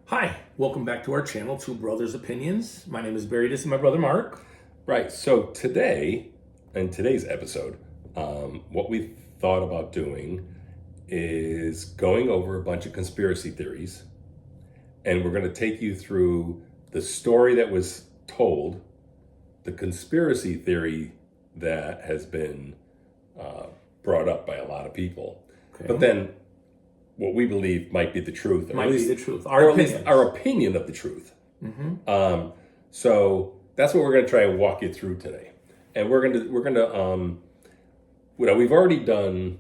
Hi, welcome back to our channel, Two Brothers Opinions. My name is Barry, this is my brother Mark. Right. So today, in today's episode, what we thought about doing is going over a bunch of conspiracy theories, and we're going to take you through the story that was told, the conspiracy theory that has been brought up by a lot of people, but then what we believe might be the truth, Might be the truth. or at least our opinion of the truth. So that's what we're going to try and walk you through today, and we've already done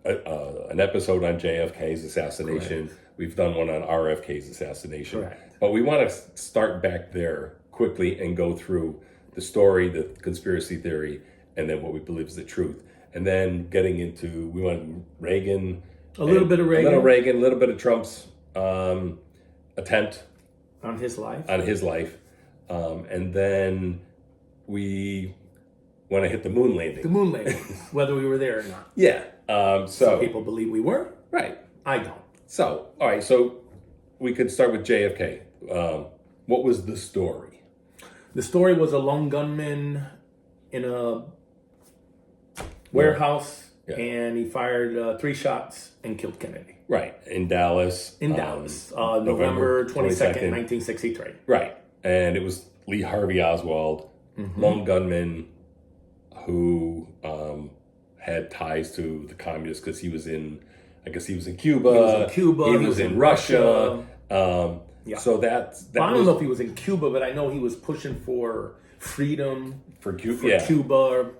an episode on JFK's assassination. Correct. We've done one on RFK's assassination. Correct. But we want to start back there quickly and go through the story, the conspiracy theory, and then what we believe is the truth, and then getting into we want Reagan. A little bit of Reagan. A little bit of Trump's attempt On his life. And then we want to hit the moon landing. The moon landing, whether we were there or not. Yeah. Some So people believe we were. right. I don't. So all right. So we could start with JFK. What was the story? The story was a lone gunman in a warehouse, Yeah. and he fired 3 shots and killed Kennedy. Right, in Dallas. In Dallas, November 22nd, 1963. Right, and it was Lee Harvey Oswald, lone gunman, who had ties to the communists because he was in, I guess he was in Cuba. He was in Russia. Yeah. So that I don't know if he was in Cuba, but I know he was pushing for freedom for Cuba. for Cuba.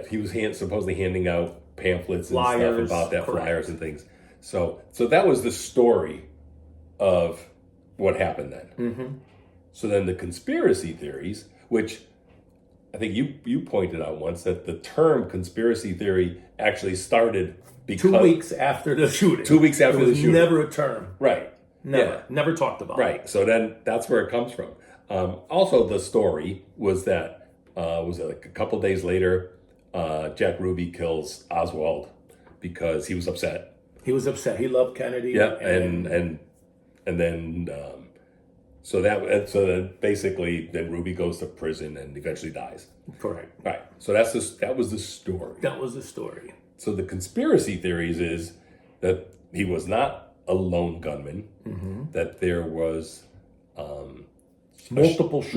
He was supposedly handing out pamphlets and Flyers, stuff about that, correct. flyers and things. So that was the story of what happened then. So then the conspiracy theories, which I think you pointed out once, that the term conspiracy theory actually started because 2 weeks after the shooting. 2 weeks after It the was shooting. never a term. Right. Never. Yeah. Never talked about. Right. So then that's where it comes from. Also, the story was that was it like a couple days later, Jack Ruby kills Oswald because he was upset. He was upset. He loved Kennedy. Yeah, and then so then basically then Ruby goes to prison and eventually dies. Correct. Right. So that was the story. That was the story. So the conspiracy theories is that he was not a lone gunman. That there was Multiple shooters.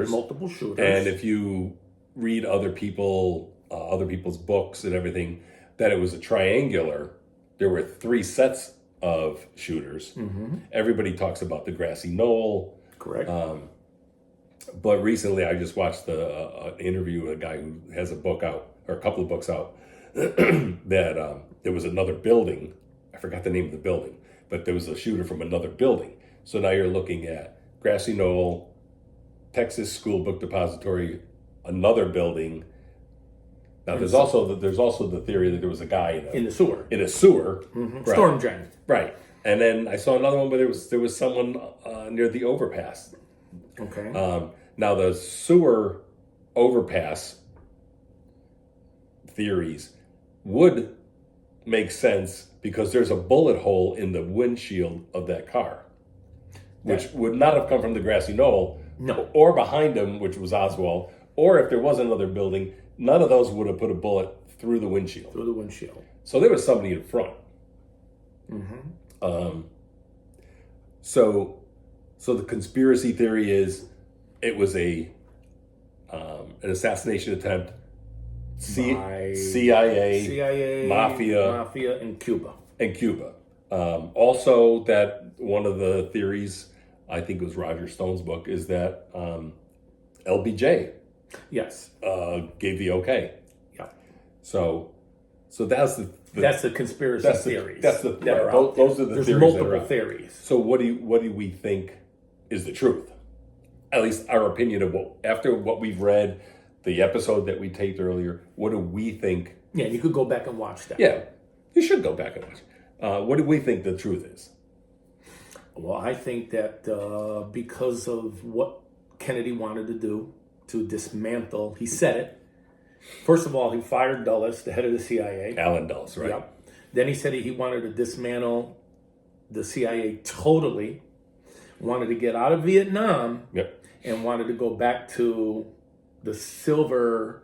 Multiple shooters. And if you read other people's books and everything, that it was a triangular. There were 3 sets of shooters. Everybody talks about the grassy knoll. Correct. But recently I just watched an interview with a guy who has a book out, or a couple of books out, that there was another building. I forgot the name of the building, but there was a shooter from another building. So now you're looking at Grassy Knoll, Texas School Book Depository, another building. Now there's also the theory that there was a guy in the sewer. In a sewer. Right. Storm drain. Right. And then I saw another one where there was someone near the overpass. Okay. Now the sewer overpass theories would make sense because there's a bullet hole in the windshield of that car, which would not have come from the grassy knoll, No. or behind him, which was Oswald, or if there was another building, none of those would have put a bullet through the windshield. Through the windshield. So there was somebody in front. So the conspiracy theory is it was an assassination attempt. CIA, Mafia in Cuba. and Cuba. Also, that one of the theories, I think it was Roger Stone's book, is that LBJ Yes. gave the okay. Yeah. So that's That's the conspiracy theories. That's the that are out those there. are the There's theories multiple that are out. theories. So what do we think is the truth? At least our opinion of after what we've read, the episode that we taped earlier. What do we think? Yeah, you could go back and watch that. Yeah, you should go back and watch. What do we think the truth is? Well, I think that because of what Kennedy wanted to do to dismantle, he said it. First of all, he fired Dulles, the head of the CIA. Allen Dulles, right? Yep. Then he said he wanted to dismantle the CIA totally wanted to get out of Vietnam Yep. and wanted to go back to the silver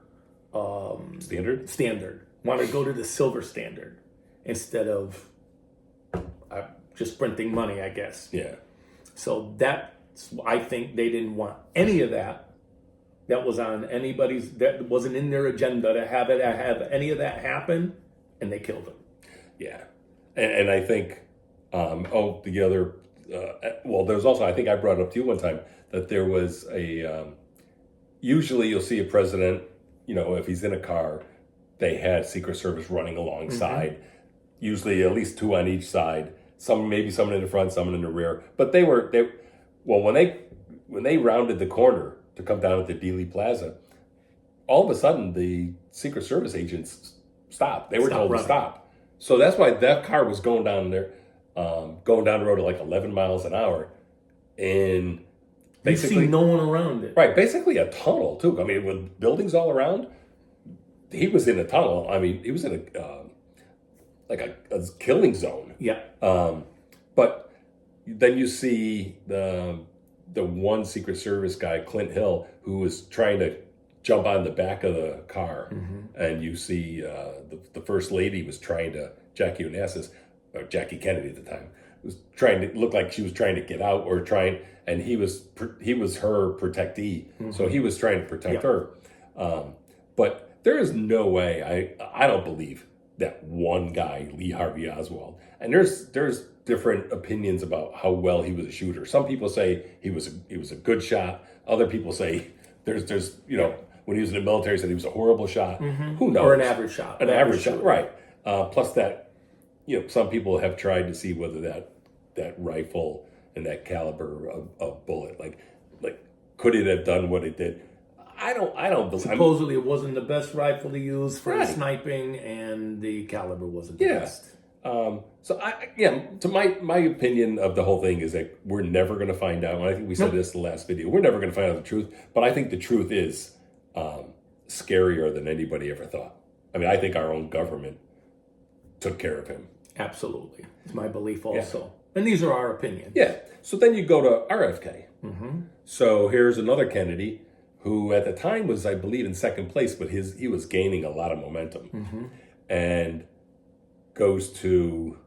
Standard. Wanted to go to the silver standard instead of just printing money, I guess. Yeah. So I think they didn't want any of that. That was on anybody's. That wasn't in their agenda to have any of that happen, and they killed him. Yeah, and I think the other there's also, I think I brought it up to you one time, that there was a usually you'll see a president, if he's in a car, they had Secret Service running alongside, usually at least two on each side, maybe someone in the front, someone in the rear, but when they rounded the corner to come down at the Dealey Plaza, all of a sudden the Secret Service agents stopped. They were told to stop. So that's why that car was going down there, going down the road at like 11 miles an hour. And basically, you see no one around it. Right, basically a tunnel too. I mean, with buildings all around, he was in a tunnel. I mean, he was in a killing zone. Yeah. But then you see the one Secret Service guy, Clint Hill, who was trying to jump on the back of the car, and you see the first lady was trying to, Jackie Onassis, or Jackie Kennedy at the time, was trying to look like she was trying to get out and he was her protectee, so he was trying to protect her. But there is no way, I don't believe that one guy, Lee Harvey Oswald, and there's different opinions about how well he was a shooter. Some people say he was a good shot. Other people say there's when he was in the military, said he was a horrible shot. Who knows? Or an average shot. An average shot, right. Plus that, some people have tried to see whether that rifle and that caliber of bullet, like could it have done what it did? I don't believe. Supposedly it wasn't the best rifle to use for sniping, and the caliber wasn't the best. To my opinion of the whole thing is that we're never going to find out. And I think we said this in the last video. We're never going to find out the truth. But I think the truth is scarier than anybody ever thought. I mean, I think our own government took care of him. Absolutely, it's my belief also. And these are our opinions. Yeah. So then you go to RFK. So here's another Kennedy who, at the time, was, I believe, in second place, but he was gaining a lot of momentum, and goes to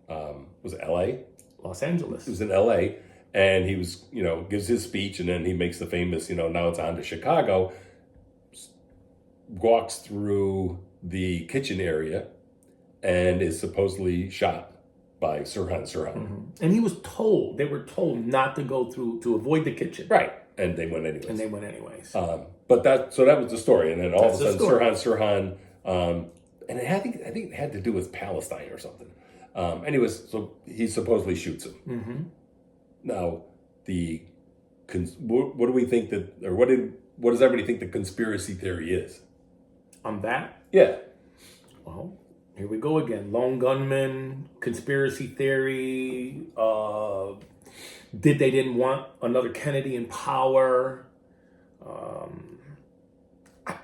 was it L.A.? Los Angeles. He was in L.A. and he was, gives his speech, and then he makes the famous, now it's on to Chicago, walks through the kitchen area and is supposedly shot by Sirhan Sirhan. And they were told not to go through, to avoid the kitchen. Right. And they went anyways. But that was the story. And then all of a sudden, Sirhan, and I think it had to do with Palestine or something. Anyways, so he supposedly shoots him. Now, what do we think what does everybody think the conspiracy theory is? On that? Yeah. Well, here we go again. Lone gunman, conspiracy theory. They didn't want another Kennedy in power. I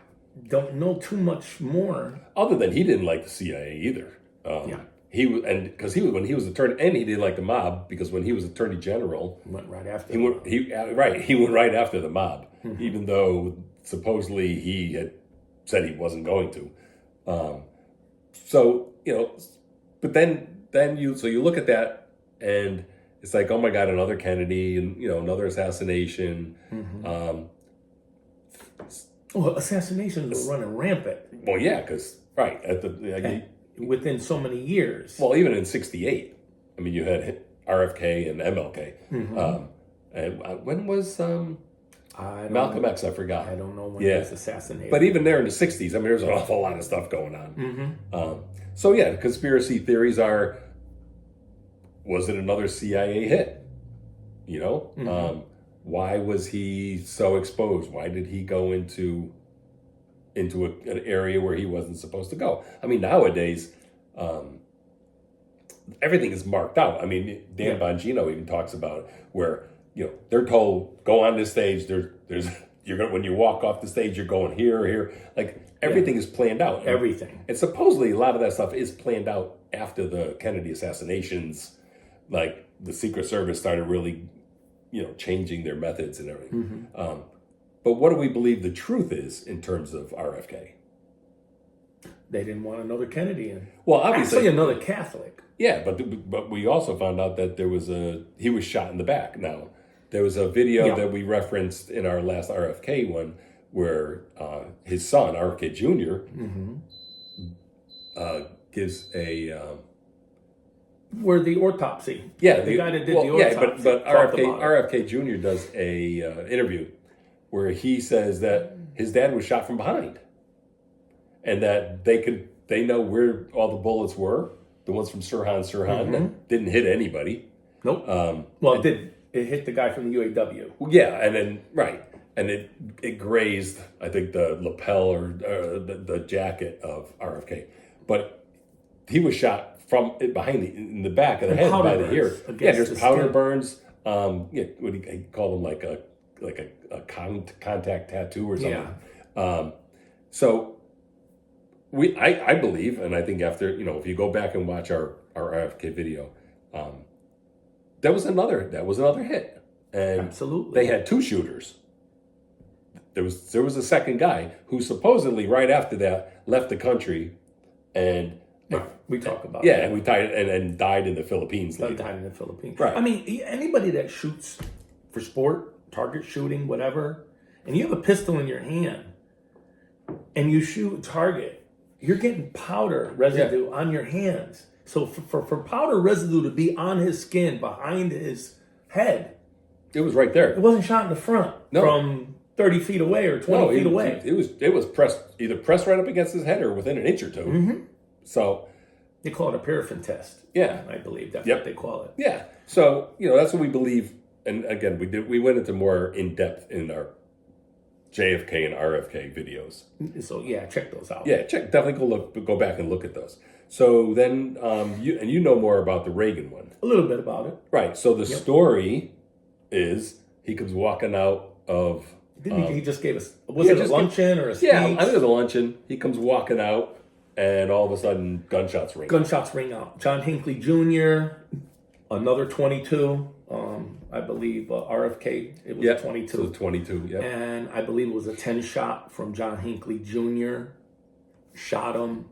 don't know too much more. Other than he didn't like the CIA either. He was, when he was attorney, and he didn't like the mob, because when he was attorney general, He went right after. He went right after the mob, even though supposedly he had said he wasn't going to. But then you look at that, and it's like, oh my God, another Kennedy, and another assassination. Assassinations were running rampant. Well, yeah, because within so many years. Well, even in '68, I mean, you had RFK and MLK. And when was Malcolm X? I forgot. I don't know when he was assassinated. But even there in the '60s, I mean, there's an awful lot of stuff going on. The conspiracy theories are: was it another CIA hit? Why was he so exposed? Why did he go into an area where he wasn't supposed to go? I mean, nowadays, everything is marked out. I mean, Dan Bongino even talks about it, where they're told, go on this stage. When you walk off the stage, you're going here. Like everything is planned out. Everything. And supposedly a lot of that stuff is planned out after the Kennedy assassinations. like the Secret Service started really, changing their methods and everything. But what do we believe the truth is in terms of RFK? They didn't want another Kennedy in. Well, obviously, Actually, another Catholic. yeah, but we also found out that he was shot in the back. Now, there was a video that we referenced in our last RFK one where his son, RFK Jr., gives a... where the autopsy. Yeah, the guy that did the autopsy. but talked about it. RFK Jr. does a interview where he says that his dad was shot from behind, and that they know where all the bullets were, the ones from Sirhan that didn't hit anybody. Nope. Well, it did. It hit the guy from the UAW. Yeah, and then and it grazed, I think, the lapel or the jacket of RFK, but he was shot from in the back of the head by the ear. Yeah, there's powder burns. What do you call them? Like a contact tattoo or something. Yeah. So I believe, and I think after if you go back and watch our RFK video, that was another hit, and absolutely they had two shooters. There was a second guy who supposedly right after that left the country, and. Right. We talk about and we died and died in the Philippines. Died in the Philippines. Right. I mean, anybody that shoots for sport, target shooting, whatever, and you have a pistol in your hand, and you shoot a target, you're getting powder residue on your hands. So for powder residue to be on his skin behind his head, it was right there. It wasn't shot in the front from 30 feet away or 20 feet away. It was either pressed right up against his head or within an inch or two. So they call it a paraffin test. Yeah, I believe that's what they call it. Yeah. So that's what we believe. And again, we went into more in depth in our JFK and RFK videos. So check those out. Yeah, definitely go back and look at those. So then you know more about the Reagan one. A little bit about it. Right. So the story is he comes walking out of. Didn't he just gave us? Was it a luncheon or a speech? Yeah, I think it was a luncheon. He comes walking out. And all of a sudden, gunshots ring out. John Hinckley Jr., another 22. I believe RFK, it was a 22. It was 22, yeah. And I believe it was a 10 shot from John Hinckley Jr. Shot him,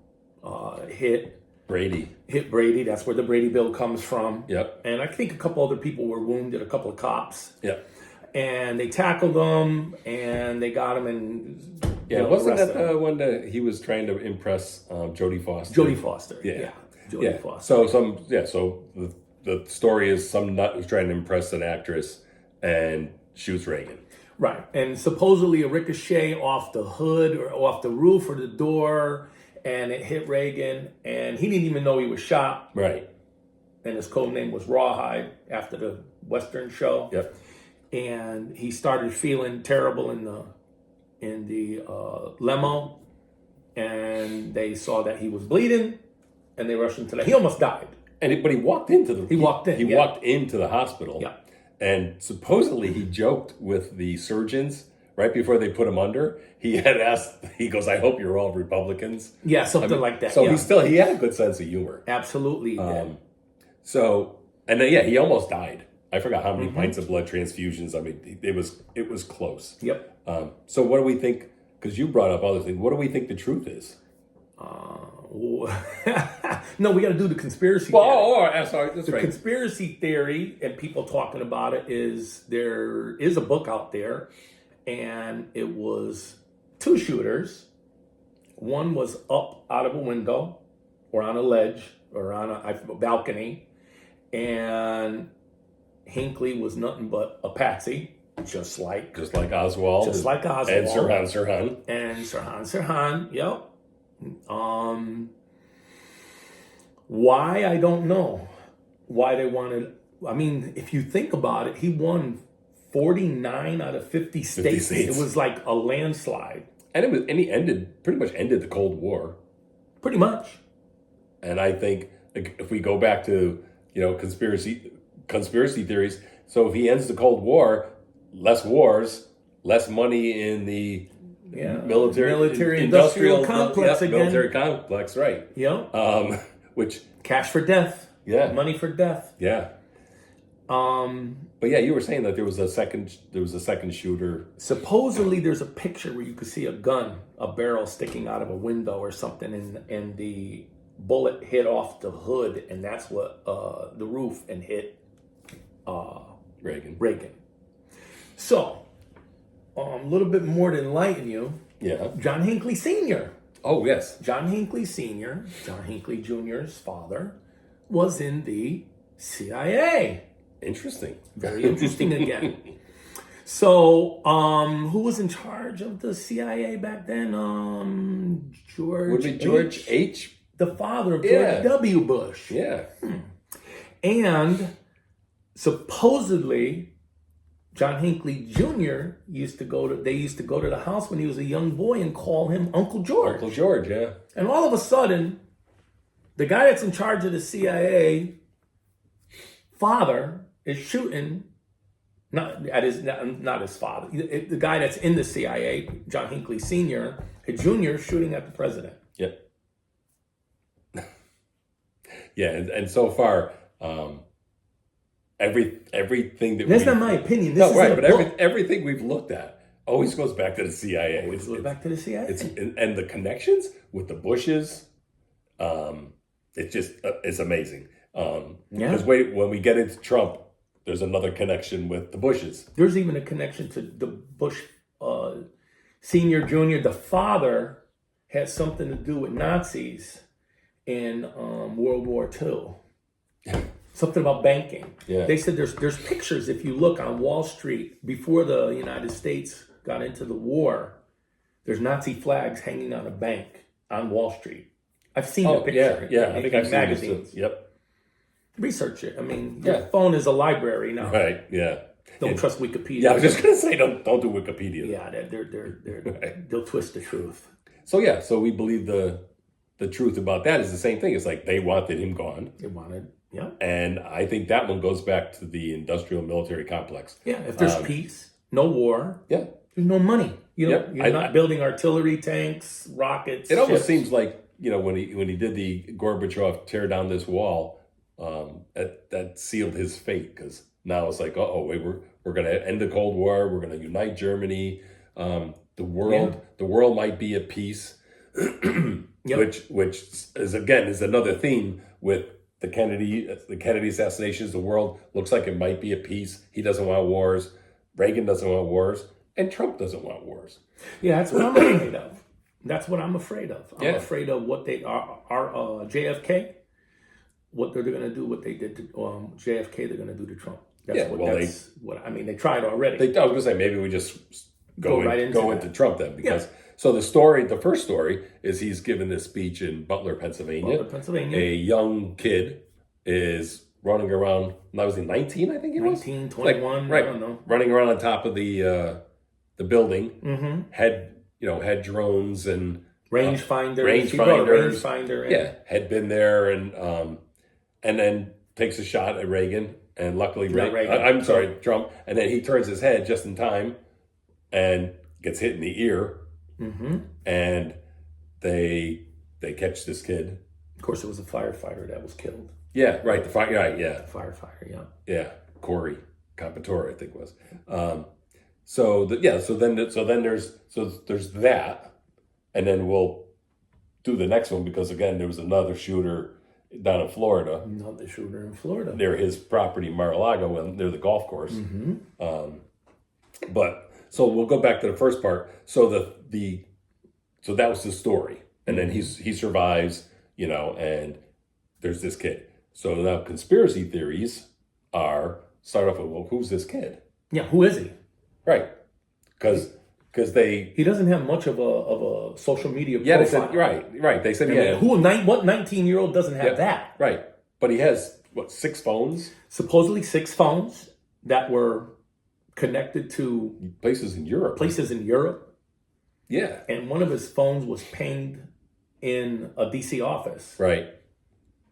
hit Brady. That's where the Brady bill comes from. Yep. And I think a couple other people were wounded, a couple of cops. Yep. And they tackled him, and they got him and... Yeah, wasn't that one that he was trying to impress Jodie Foster? Jodie Foster, Jodie Foster. So the story is some nut who's trying to impress an actress and shoots Reagan. Right, and supposedly a ricochet off the hood or off the roof or the door, and it hit Reagan, and he didn't even know he was shot. Right. And his code name was Rawhide after the Western show. Yep. And he started feeling terrible in the limo, and they saw that he was bleeding, and they rushed him to he almost died. But he walked into the walked into the hospital. Yeah. And supposedly he joked with the surgeons right before they put him under. He had asked, he goes, "I hope you're all Republicans." Yeah, something like that. So he had a good sense of humor. Absolutely. So and then he almost died. I forgot how many pints of blood transfusions. I mean, it was close. Yep. So what do we think? Because you brought up other things. What do we think the truth is? No, we got to do the conspiracy. Sorry, that's the right. Conspiracy theory and people talking about it is there is a book out there, and it was two shooters. One was up out of a window, or on a ledge, or on a balcony, and Hinckley was nothing but a patsy, just like Oswald, and Sirhan. Yep. Why, I don't know. Why they wanted... I mean, if you think about it, he won 49 out of 50 states. It was like a landslide. And he pretty much ended the Cold War. Pretty much. And I think if we go back to, conspiracy theories, so if he ends the Cold War, less wars, less money in the military industrial complex again. Military complex, right. Yeah. Which... Cash for death. Yeah. Money for death. Yeah. But yeah, you were saying that there was a second shooter. Supposedly, there's a picture where you could see a gun, a barrel sticking out of a window or something, and the bullet hit off the hood, and that's what the roof and hit Reagan. So, a little bit more to enlighten you. Yeah. John Hinckley Sr. Oh yes. John Hinckley Sr., John Hinckley Jr.'s father, was in the CIA. Interesting. Very interesting again. So, who was in charge of the CIA back then? George. Would it be George H? The father of George W. Bush. Yeah. And supposedly, John Hinckley Jr. used to go to the house when he was a young boy and call him Uncle George. Uncle George, yeah. And all of a sudden, the guy that's in charge of the CIA father is shooting, not his father, the guy that's in the CIA, John Hinckley Sr., Jr., shooting at the president. Yeah. Yeah, and so far, everything that that's not my opinion. This is right, a but book. everything we've looked at always goes back to the CIA. Always goes back to the CIA. And the connections with the Bushes, it's just it's amazing. Because when we get into Trump, there's another connection with the Bushes. There's even a connection to the Bush Senior, Junior. The father had something to do with Nazis in World War II. Something about banking. Yeah. They said there's pictures, if you look on Wall Street before the United States got into the war, there's Nazi flags hanging on a bank on Wall Street. I've seen the picture. Yeah. I think I've seen magazines. this. Yep. Research it. I mean, your phone is a library now. Right. Yeah. Don't trust Wikipedia. Yeah, I was just gonna say don't do Wikipedia. Yeah, they'll twist the truth. So we believe the truth about that is the same thing. It's like they wanted him gone. They wanted, yeah. And I think that one goes back to the industrial military complex. Yeah, if there's peace, no war, yeah, there's no money. You're Yep. not building artillery, tanks, rockets. It almost ships. seems like, when he did the Gorbachev tear down this wall, that sealed his fate, because now it's like, we're going to end the Cold War, we're going to unite Germany, the world might be at peace, which is another theme with the Kennedy assassinations. The world looks like it might be at peace. He doesn't want wars. Reagan doesn't want wars, and Trump doesn't want wars. Yeah, that's what I'm afraid of. That's what I'm afraid of. I'm afraid of what they are JFK. What they're going to do, what they did to JFK, they're going to do to Trump. They tried already. I was going to say, maybe we just go into Trump then, because so the first story is he's given this speech in Butler, Pennsylvania. A young kid is running around. Now was he 19? I think he was 19, 21. right, I don't know. running around on top of the building. Mm-hmm. Had drones and rangefinders. Had been there and then takes a shot at Reagan, and luckily Trump, and then he turns his head just in time and gets hit in the ear. Mm-hmm. And they catch this kid. Of course, it was a firefighter that was killed. Yeah, right. The firefighter. Yeah. Yeah, Corey Compatore, I think it was. So then there's that, and then we'll do the next one, because again there was another shooter down in Florida. Another shooter in Florida near his property, Mar-a-Lago, near the golf course. Mm-hmm. But so we'll go back to the first part. So so that was the story, and then he survives, and there's this kid. So now conspiracy theories start off with, well, who's this kid? Yeah, who is he? Right, because he doesn't have much of a social media profile. Yeah, they said right. They said what 19-year-old doesn't have that? Right, but he has 6 phones. Supposedly 6 phones that were connected to places in Europe. Yeah, and one of his phones was pinged in a DC office. Right.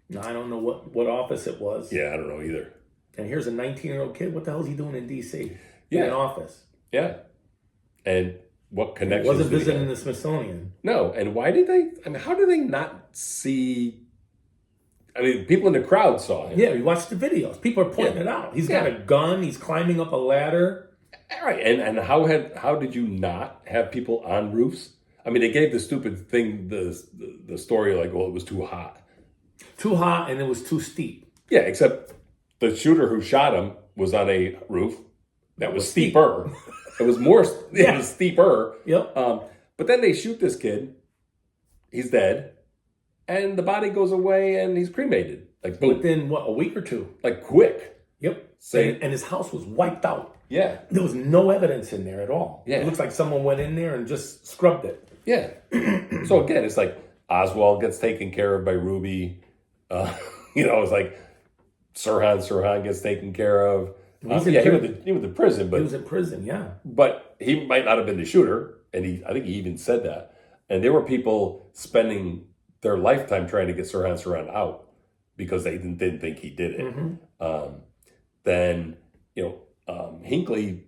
Now I don't know what office it was. Yeah, I don't know either. And here's a 19-year-old kid. What the hell is he doing in DC? Yeah. In an office. Yeah. And what connection? He wasn't visiting the Smithsonian. No. And why did they? How do they not see? I mean, people in the crowd saw him. Yeah, you watch the videos. People are pointing it out. He's got a gun. He's climbing up a ladder. All right, and how did you not have people on roofs? I mean, they gave the stupid thing the story like, well, it was too hot. Too hot, and it was too steep. Yeah, except the shooter who shot him was on a roof that was steeper. It was more. It was steeper. Yep. But then they shoot this kid. He's dead, and the body goes away, and he's cremated. Like boom. Within a week or two. Like quick. Yep. Say- And his house was wiped out. Yeah. There was no evidence in there at all. Yeah. It looks like someone went in there and just scrubbed it. Yeah. So again, it's like Oswald gets taken care of by Ruby. It's like Sirhan gets taken care of. He went to prison, but He was in prison, yeah. but he might not have been the shooter, and I think he even said that. And there were people spending their lifetime trying to get Sirhan out because they didn't think he did it. Mm-hmm. Then Hinckley,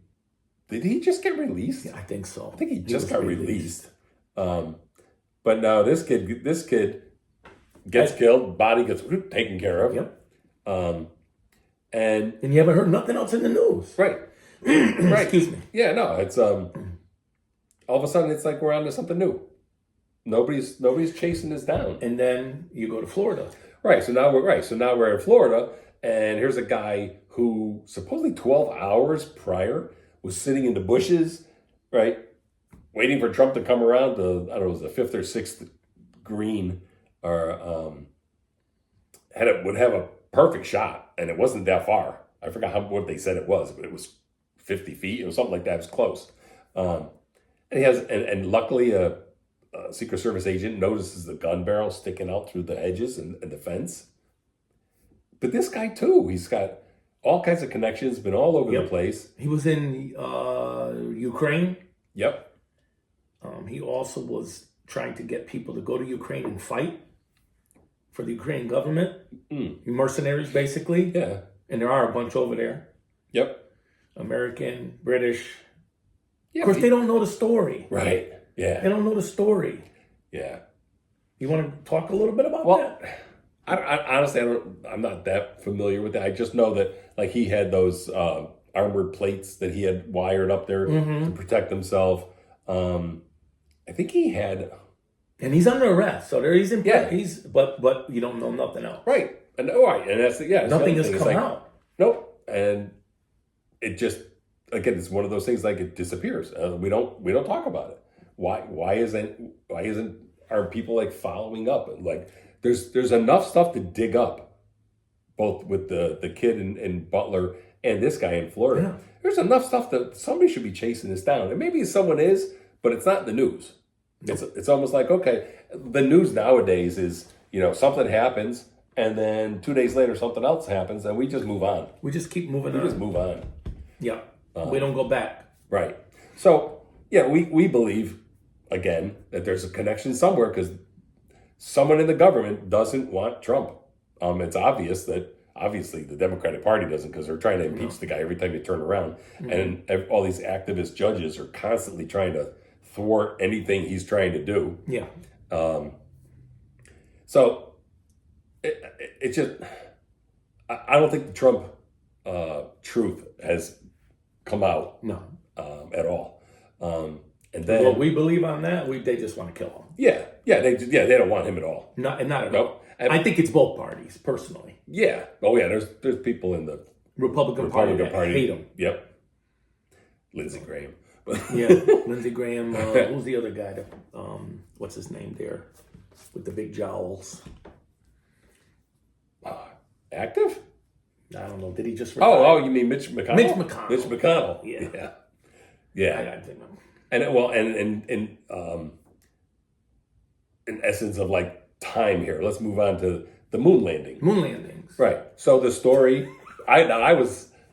did he just get released? Yeah, I think so. I think he just was got released. But now this kid gets killed, body gets taken care of. Yep. And you haven't heard nothing else in the news. right. Right. Excuse me. Yeah, no, it's all of a sudden it's like we're on to something new. Nobody's chasing this down. And then you go to Florida. Right. So now we're in Florida, and here's a guy who supposedly 12 hours prior was sitting in the bushes, right, waiting for Trump to come around to, I don't know, it was the fifth or sixth green, or would have a perfect shot, and it wasn't that far. I forgot what they said it was, but it was 50 feet or something like that. It was close. And he has, and luckily a Secret Service agent notices the gun barrel sticking out through the hedges and the fence. But this guy too, he's got all kinds of connections, been all over the place. He was in Ukraine. Yep. He also was trying to get people to go to Ukraine and fight for the Ukrainian government. Mercenaries, basically. Yeah. And there are a bunch over there. Yep. American, British. Yeah, of course, they don't know the story. Right. Yeah. They don't know the story. Yeah. You want to talk a little bit about that? Honestly, I'm not that familiar with that. I just know that like he had those armored plates that he had wired up there to protect himself. I think he had, and he's under arrest, so there he's in. Yeah. But you don't know nothing else. right, and that's Nothing has come out. Nope, and it just it's one of those things like it disappears. We don't talk about it. Why aren't people like following up? Like there's enough stuff to dig up, both with the kid in Butler and this guy in Florida. Yeah. There's enough stuff that somebody should be chasing this down, and maybe someone is, but it's not in the news. It's almost like, okay, the news nowadays is something happens, and then 2 days later something else happens, and we just move on. We just keep moving on. We just move on. Yeah, we don't go back. Right. So yeah, we believe again that there's a connection somewhere because someone in the government doesn't want Trump. It's obvious that obviously the Democratic Party doesn't because they're trying to impeach the guy every time you turn around, and all these activist judges are constantly trying to thwart anything he's trying to do. Yeah. So it just I don't think the Trump truth has come out No. at all. And then What we believe on that, they just want to kill him. they don't want him at all. Not at all. Nope. I think it's both parties, personally. Yeah. Oh yeah. There's people in the Republican Party that hate him. Yep. Lindsey Graham. Yeah, Lindsey Graham. Who's the other guy? What's his name there, with the big jowls? Active? I don't know. Did he just retire? Oh, you mean Mitch McConnell? Mitch McConnell. Mitch McConnell. Yeah. Yeah. I think so. And well, and in essence of like time here, let's move on to the moon landing. Moon landings. Right. So the story,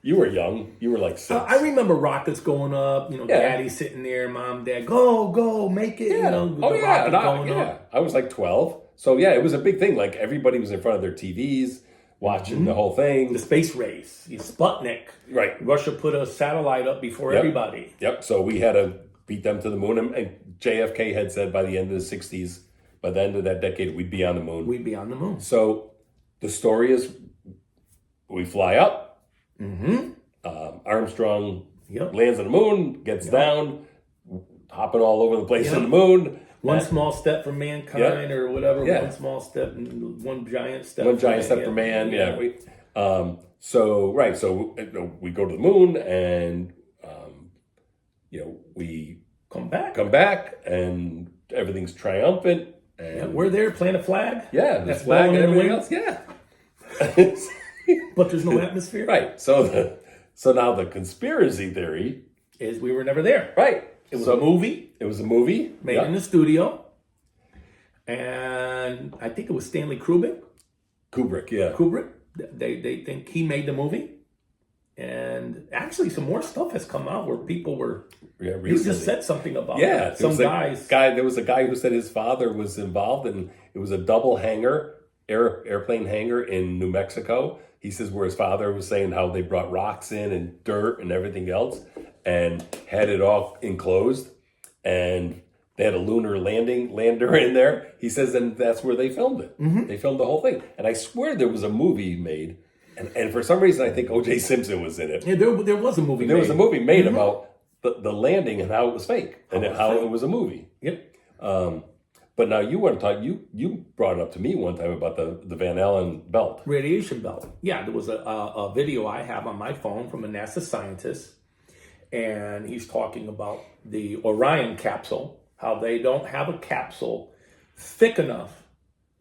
you were young. You were like 6. I remember rockets going up. Daddy sitting there, mom, dad, go, make it. Yeah. With the rocket going up. I was like 12. So yeah, it was a big thing. Like everybody was in front of their TVs watching the whole thing. The space race, Sputnik. Right. Russia put a satellite up before everybody. Yep. So we had to beat them to the moon. And JFK had said by the end of the 60s, by the end of that decade, we'd be on the moon. We'd be on the moon. So the story is we fly up. Mm-hmm. Armstrong Yep. lands on the moon, gets down, hopping all over the place Yep. on the moon. One small step for mankind, or whatever. Yeah. One small step, and one giant step. One giant step for man. Yeah. So we go to the moon, and we Come back. come back, and everything's triumphant. And Yeah, we're there, plant a flag. the That's flag and blowing in the everything wind. else. Yeah. But there's no atmosphere. Right. So now the conspiracy theory. Is we were never there. Right. It was a movie It was a movie made in the studio, and I think it was Stanley Kubrick. Kubrick. They think he made the movie, and actually some more stuff has come out where people were. Yeah, You recently. just said something about Yeah, some guys. There was a guy who said his father was involved, and it was a double hangar, airplane hangar in New Mexico. He says where his father was saying how they brought rocks in and dirt and everything else, and had it all enclosed, and they had a lunar lander in there. He says, and that's where they filmed it. Mm-hmm. They filmed the whole thing, and I swear there was a movie made, and for some reason I think O.J. Simpson was in it. Yeah, there was a movie. There was a movie made Mm-hmm. about the landing and how it was fake and how it was a movie. Yep. But now you want to talk. You brought it up to me one time about the Van Allen belt. Radiation belt. Yeah, there was a video I have on my phone from a NASA scientist, and he's talking about the Orion capsule, how they don't have a capsule thick enough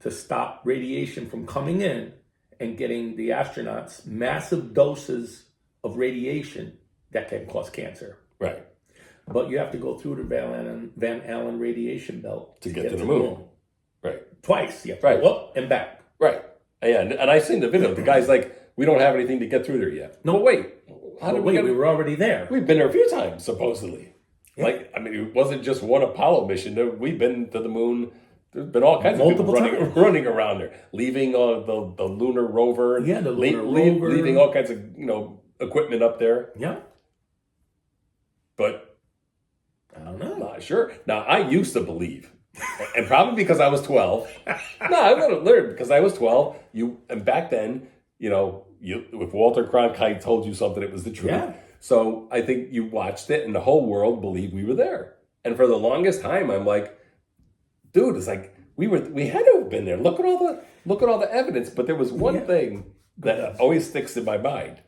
to stop radiation from coming in and getting the astronauts massive doses of radiation that can cause cancer. Right. But you have to go through the Van Allen radiation belt To get to the moon. Right. Twice. You have to Right. go up and back. Right. Yeah, and I seen the video. The guy's like, we don't have anything to get through there yet. No. But wait. How But did wait, we we were already there. We've been there a few times, supposedly. Like, I mean, it wasn't just one Apollo mission. We've been to the moon. There's been all kinds Multiple of people times. running around there, leaving the lunar rover. Yeah, the lunar rover. Leaving all kinds of equipment up there. Yeah. But I don't know. not sure. Now, I used to believe, and probably because I was 12. No, I would have learned because I was 12. And back then, if Walter Cronkite told you something, it was the truth. Yeah. So I think you watched it, and the whole world believed we were there. And for the longest time, I'm like, dude, it's like we had to have been there. Look at all the evidence. But there was one thing that always sticks in my mind.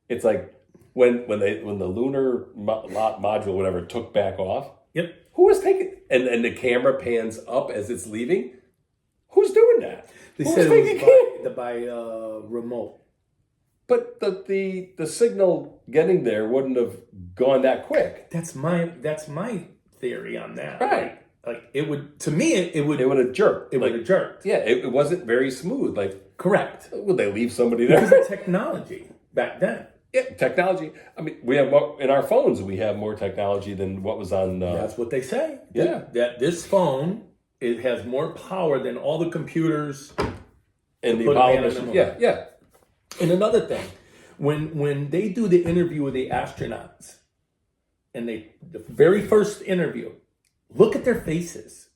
It's like when the lunar module, whatever, took back off. Yep. Who was taking and the camera pans up as it's leaving? Who's doing that? They Who said was it taking was by remote. But the signal getting there wouldn't have gone that quick. That's my theory on that. Right. Like it would, to me, it would It would have jerked. it would have jerked. Yeah, it wasn't very smooth. Like, Correct. would they leave somebody Because there? of technology back then. Yeah, technology. I mean, we have more in our phones. We have more technology than what was on. That's what they say. Yeah. That this phone, it has more power than all the computers. in the put a Apollo man on the mission. moon. Yeah. And another thing, when they do the interview with the astronauts, and the very first interview, look at their faces.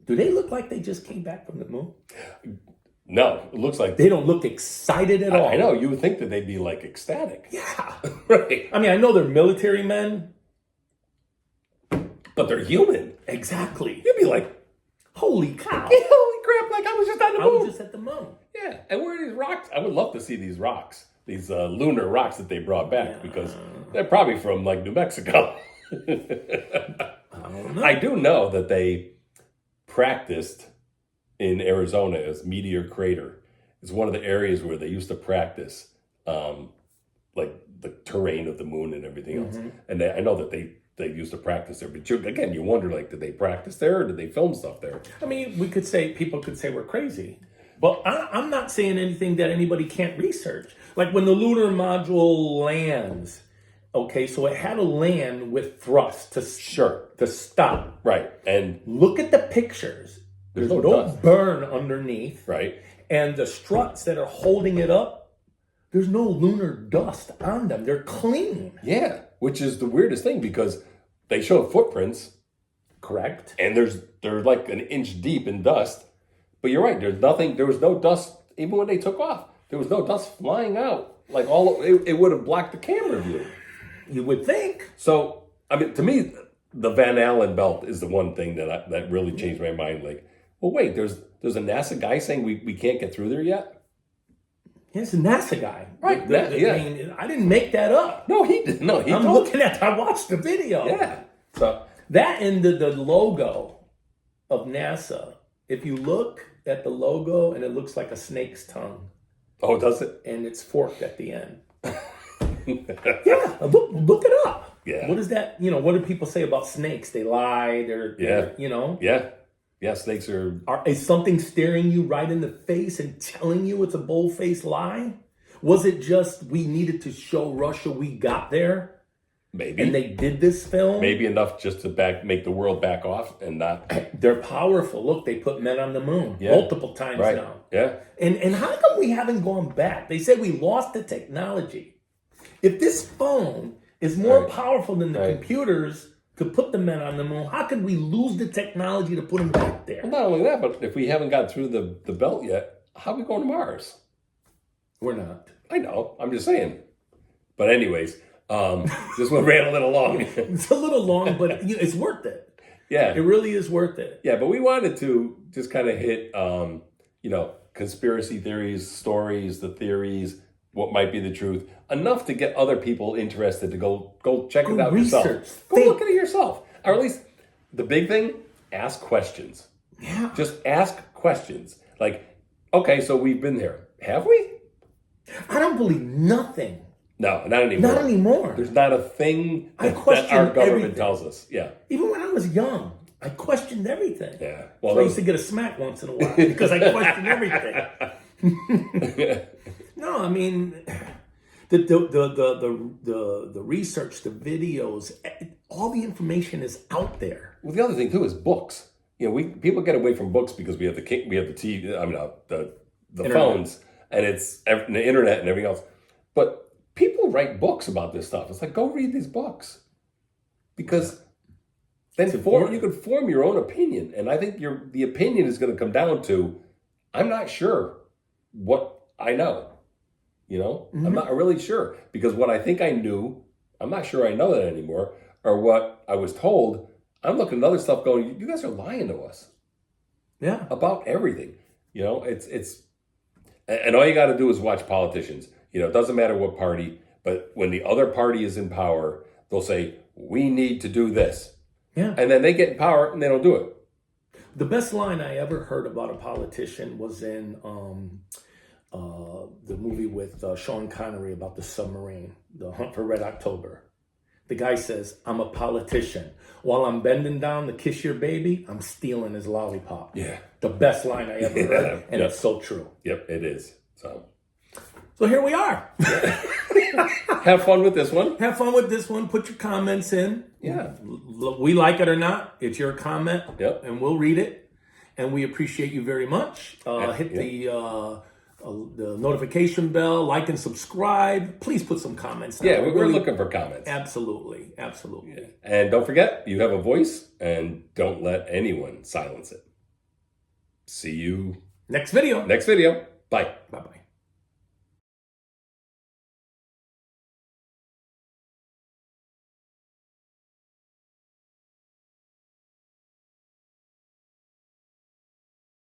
Do they look like they just came back from the moon? No, it looks like They don't look excited at all. I know. You would think that they'd be like ecstatic. Yeah. Right. I mean, I know they're military men. But they're human. Exactly. You'd be like, Holy cow. holy crap, like I was just on the I moon. was just at the moon. Yeah, and where are these rocks? I would love to see these rocks, these lunar rocks that they brought back, because they're probably from like New Mexico. I don't know. I do know that they practiced in Arizona as Meteor Crater. It's one of the areas where they used to practice, like the terrain of the moon and everything else. And I know that they used to practice there. But again, you wonder, like, did they practice there or did they film stuff there? I mean, people could say we're crazy. But I'm not saying anything that anybody can't research. Like when the lunar module lands, okay, so it had to land with thrust to stop. Right. And Look at the pictures. There's no no dust. burn underneath. right. And the struts that are holding it up, there's no lunar dust on them. They're clean. Yeah. Which is the weirdest thing, because they show footprints Correct. and they're like an inch deep in dust. But you're right, there was no dust even when they took off, there was no dust flying out. Like it would have blocked the camera view. You would think. So, I mean, to me, the Van Allen belt is the one thing that really changed my mind. Like, well, wait, there's a NASA guy saying we can't get through there yet? He's a NASA guy. Right. I mean, I didn't make that up. No, he didn't. No, I watched the video. Yeah. So that and the logo of NASA, if you look at the logo and it looks like a snake's tongue. Oh, does it? And it's forked at the end. Yeah, look it up. Yeah. What is that? What do people say about snakes? They lie. They're Yeah, snakes are... Is something staring you right in the face and telling you it's a bold-faced lie? Was it just we needed to show Russia we got there? Maybe. And they did this film? Maybe enough just to make the world back off and not... They're powerful. Look, they put men on the moon multiple times now. Yeah. And how come we haven't gone back? They said we lost the technology. If this phone is more powerful than the computers to put the men on the moon, how could we lose the technology to put them back there? Well, not only that, but if we haven't got through the belt yet, how are we going to Mars? We're not. I know. I'm just saying. But anyways, this one ran a little long. It's a little long, but it's worth it. Yeah. It really is worth it. Yeah, but we wanted to just kind of hit, conspiracy theories, stories, the theories, what might be the truth, enough to get other people interested to go check it out yourself. Go look at it yourself. Or at least the big thing, ask questions. Yeah. Just ask questions. Like, okay, so we've been there. Have we? I don't believe nothing. No, not anymore. Not anymore. There's not a thing that our government everything. tells us. Yeah. Even when I was young, I questioned everything. Yeah. Well, so I used to get a smack once in a while because I questioned everything. No, I mean, the research, the videos, all the information is out there. Well, the other thing too is books. People get away from books because we have the TV. I mean, the phones and it's the internet and everything else. But people write books about this stuff. It's like, go read these books, because then you could form your own opinion. And I think the opinion is going to come down to, I'm not sure what I know. I'm not really sure, because what I think I knew, I'm not sure I know that anymore, or what I was told. I'm looking at other stuff going, you guys are lying to us. Yeah. About everything. It's and all you got to do is watch politicians. It doesn't matter what party, but when the other party is in power, they'll say, we need to do this. Yeah. And then they get in power and they don't do it. The best line I ever heard about a politician was in the movie with Sean Connery about the submarine, The Hunt for Red October. The guy says, I'm a politician. While I'm bending down to kiss your baby, I'm stealing his lollipop. Yeah. The best line I ever heard. And it's so true. Yep, it is. So here we are. Have fun with this one. Have fun with this one. Put your comments in. Yeah. We like it or not, it's your comment. Yep. And we'll read it. And we appreciate you very much. Hit the notification bell, like and subscribe. Please put some comments down. Yeah, we're looking for comments. Absolutely. Yeah. And don't forget, you have a voice, and don't let anyone silence it. See you next video. Bye. Bye-bye.